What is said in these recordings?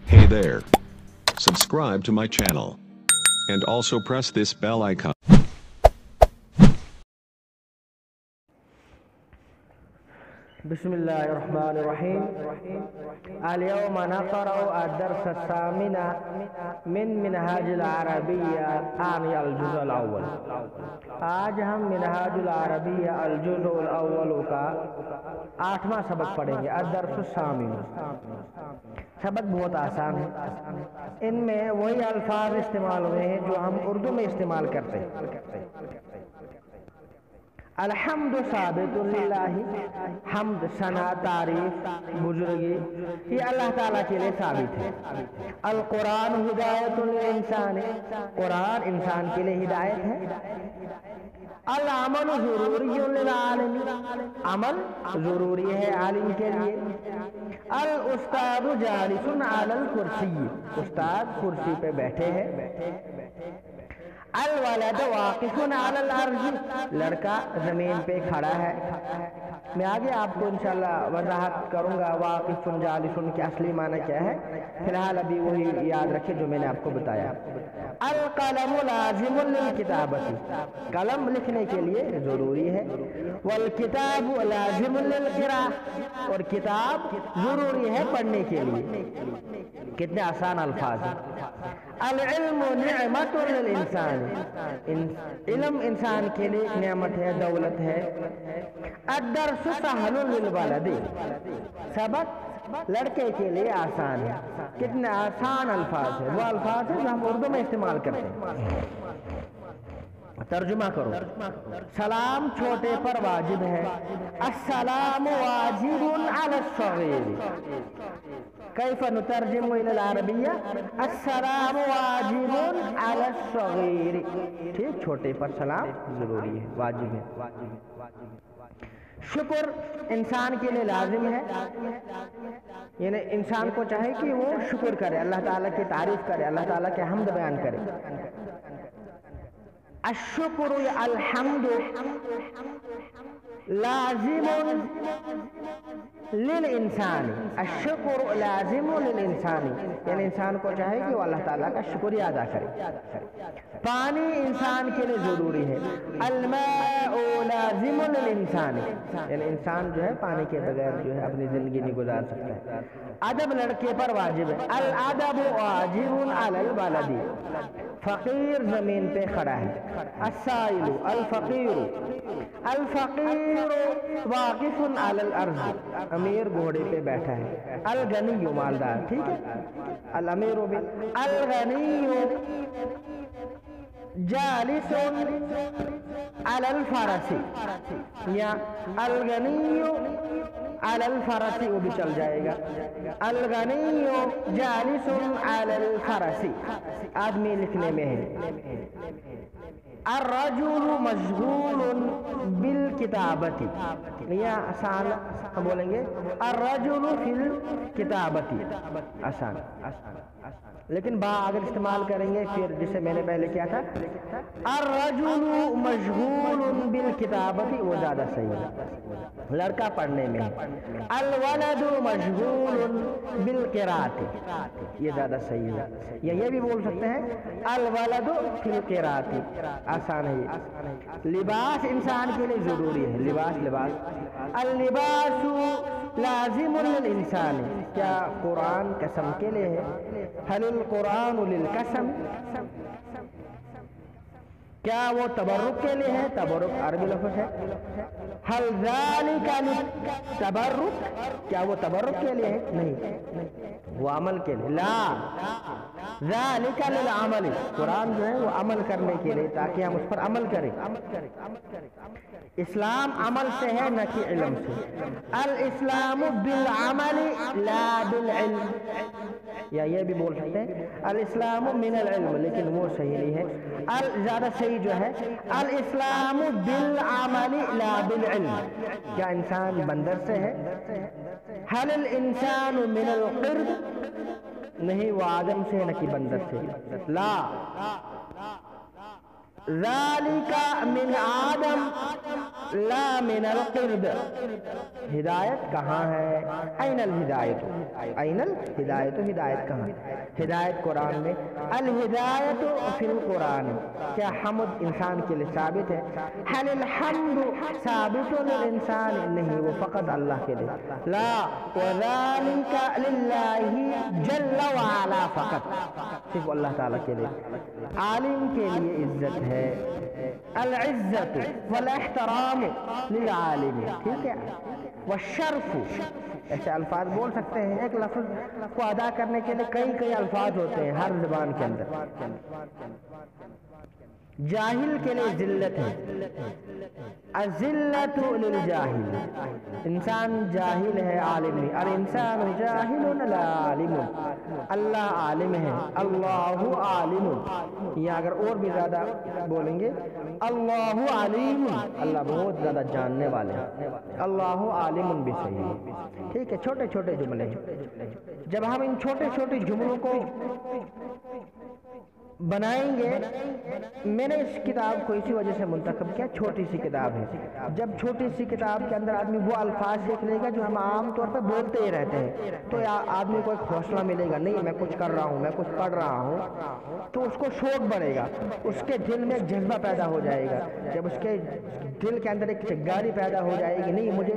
Hey there. Subscribe to my channel. And also press this bell icon. بسم الله الرحمن الرحيم. اليوم نقرأ الدرس الثامن من منهاج العربية ثاني الجزء الأول. آج ہم منہاج العربیہ الجزء الاول کا 8واں سبق پڑھیں گے. الدرس الثامن. سبق بہت آسان ہے. ان میں وہی الفاظ استعمال ہوئے ہیں جو ہم اردو میں استعمال کرتے ہیں. الحمد ثابت للہ، حمد، ثنا، تعریف، بزرگی یہ اللہ تعالیٰ کے لیے ثابت ہے. القرآن ہدایت للانسان، قرآن انسان کے لیے ہدایت ہے. العمل ضروری للعالم، عمل ضروری ہے عالم کے لیے. الاستاذ جالس علی الکرسی، استاد کرسی پہ بیٹھے ہیں. الولد واقف علی الارض، لڑکا زمین پہ کھڑا ہے. میں آگے آپ کو انشاءاللہ وضاحت کروں گا واقف جالس کے اصلی معنی کیا ہے. فی الحال ابھی وہی یاد رکھے جو میں نے آپ کو بتایا. القلم لازم للکتابۃ، قلم لکھنے کے لیے ضروری ہے. والکتاب لازم للقراءۃ، اور کتاب ضروری ہے پڑھنے کے لیے. کتنے آسان الفاظ ہیں. العلم نعمت للانسان، علم انسان کے لیے ایک نعمت ہے، دولت ہے. الدرس سہل للولد، سبق لڑکے کے لیے آسان ہے. کتنے آسان الفاظ ہیں، وہ الفاظ ہیں جو ہم اردو میں استعمال کرتے ہیں. ترجمہ کرو. سلام چھوٹے پر واجب ہے. السلام واجب علی الصغیر. کیف نترجم الى العربیہ؟ السلام واجب علی الصغیر. ٹھیک، چھوٹے پر سلام ضروری ہے، واجب ہے. شکر انسان کے لیے لازم ہے، یعنی انسان کو چاہے کہ وہ شکر کرے، اللہ تعالیٰ کی تعریف کرے، اللہ تعالیٰ کے حمد بیان کرے. الشکر الحمد لازم للانسان، الشکر لازم للانسان، یعنی انسان کو چاہے کہ وہ اللہ تعالیٰ کا شکریہ ادا کرے. پانی انسان کے لیے ضروری ہے. الماء لازم للانسان، یعنی انسان جو ہے پانی کے بغیر جو ہے اپنی زندگی نہیں گزار سکتا ہے. ادب لڑکے پر واجب ہے. الادب واجب علی الولد، فقیر زمین پہ کھڑا ہے. السائل الفقیر، الفقیر واقف علی الارض، امیر گھوڑے پہ بیٹھا ہے. الغنی مالدار، ٹھیک ہے. الامیر بھی. الغنی جالس علی الفرس، یا الغنی علی الفرس وہ بھی چل جائے گا. الغنی جالس علی الفرس، آدمی لکھنے میں ہے. الرجل مشغول بالکتابۃ، یا آسان ہم بولیں گے الرجل فی الکتابۃ، آسان. لیکن با اگر استعمال کریں گے پھر جسے میں نے پہلے کیا تھا الرجل مشغول بالکتابۃ، وہ زیادہ صحیح ہے، لڑکا پڑھنے میں. الولد مشغول بالقراءۃ، یہ زیادہ صحیح ہے. یا یہ بھی بول سکتے ہیں الولد فی القراءۃ، آسان ہے یہ. لباس انسان کے لیے ضروری ہے، لباس. اللباس لازم للانسان، کیا قرآن قسم کے لیے ہے؟ حل القرآن للقسم، کیا وہ تبرک کے لیے ہے؟ تبرک عربی لفظ ہے. حل ذالک للتبرک، کیا وہ تبرک کے لیے ہے؟ نہیں، وہ عمل کے لیے. لا ذالک للعمل، قرآن جو ہے وہ عمل کرنے کے لیے، تاکہ ہم اس پر عمل کریں. اسلام عمل سے ہے نہ کہ علم سے. الاسلام بالعمل لا بالعلم، یا یہ بھی بول سکتے ہیں الاسلام من العلم، لیکن وہ صحیح نہیں ہے. زیادہ صحیح جو ہے الاسلام بالعمل لا بالعلم، کیا انسان بندر سے ہے؟ حل الانسان من القرد، نہیں وہ آدم سے ہے نہ کہ بندر سے. لا ذالک من آدم، لا من القرد. ہدایت کہاں ہے؟ این الہدایت. این الہدایت. ہدایت کہاں؟ ہدایت قرآن میں. الہدایت فی القرآن. کیا حمد انسان کے لیے ثابت ہے؟ حل الحمد ثابت للانسان؟ نہیں، وہ فقط اللہ کے لیے. لا وذالک للہ جل وعلا. فقط صرف اللہ تعالیٰ کے لیے. عالم کے لیے عزت ہے. العزت والاحترام للعالم. ٹھیک ہے. والشرف، ایسے الفاظ بول سکتے ہیں. ایک لفظ کو ادا کرنے کے لیے کئی الفاظ ہوتے ہیں ہر زبان کے اندر. جاہل کے لیے ذلت ہے. الذلت للجاہل. انسان جاہل ہے، عالم نہیں. الانسان جاہل لا عالم. اللہ عالم ہے، اللہ عالم. یا اگر اور بھی زیادہ بولیں گے اللہ علیم، اللہ بہت زیادہ جاننے والے ہیں. اللہ عالم بھی صحیح. ٹھیک ہے. چھوٹے چھوٹے جملے. جب ہم ان چھوٹے چھوٹے جملوں کو بنائیں گے، میں نے اس کتاب کو اسی وجہ سے منتخب کیا، چھوٹی سی کتاب ہے. جب چھوٹی سی کتاب کے اندر آدمی وہ الفاظ دیکھ لے گا جو ہم عام طور پہ بولتے ہی رہتے ہیں، تو آدمی کو ایک حوصلہ ملے گا. نہیں، میں کچھ کر رہا ہوں، میں کچھ پڑھ رہا ہوں، تو اس کو شوق بڑھے گا. اس کے دل میں ایک جذبہ پیدا ہو جائے گا. جب اس کے دل کے اندر ایک چنگاری پیدا ہو جائے گی، نہیں مجھے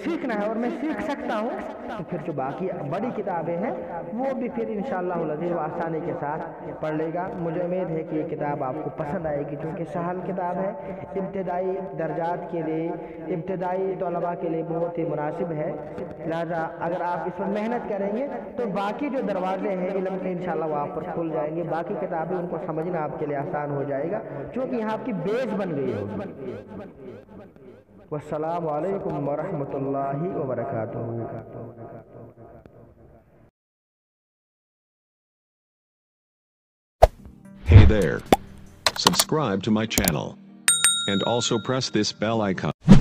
سیکھنا ہے اور میں سیکھ سکتا ہوں، تو پھر جو باقی بڑی کتابیں ہیں وہ بھی پھر انشاءاللہ العزیز و آسانی کے ساتھ پڑھ لے گا. مجھے امید ہے کہ یہ کتاب آپ کو پسند آئے گی، کیونکہ سہل کتاب ہے. ابتدائی درجات کے لیے، ابتدائی طلباء کے لیے بہت ہی مناسب ہے. لہذا اگر آپ اس میں محنت کریں گے تو باقی جو دروازے ہیں علم کے انشاءاللہ وہ آپ پر کھل جائیں گے. باقی کتابیں ان کو سمجھنا آپ کے لیے آسان ہو جائے گا، کیونکہ یہاں آپ کی بیس بن گئی ہوگی. والسلام علیکم ورحمۃ اللہ وبرکاتہ. Hey there. Subscribe to my channel. And also press this bell icon.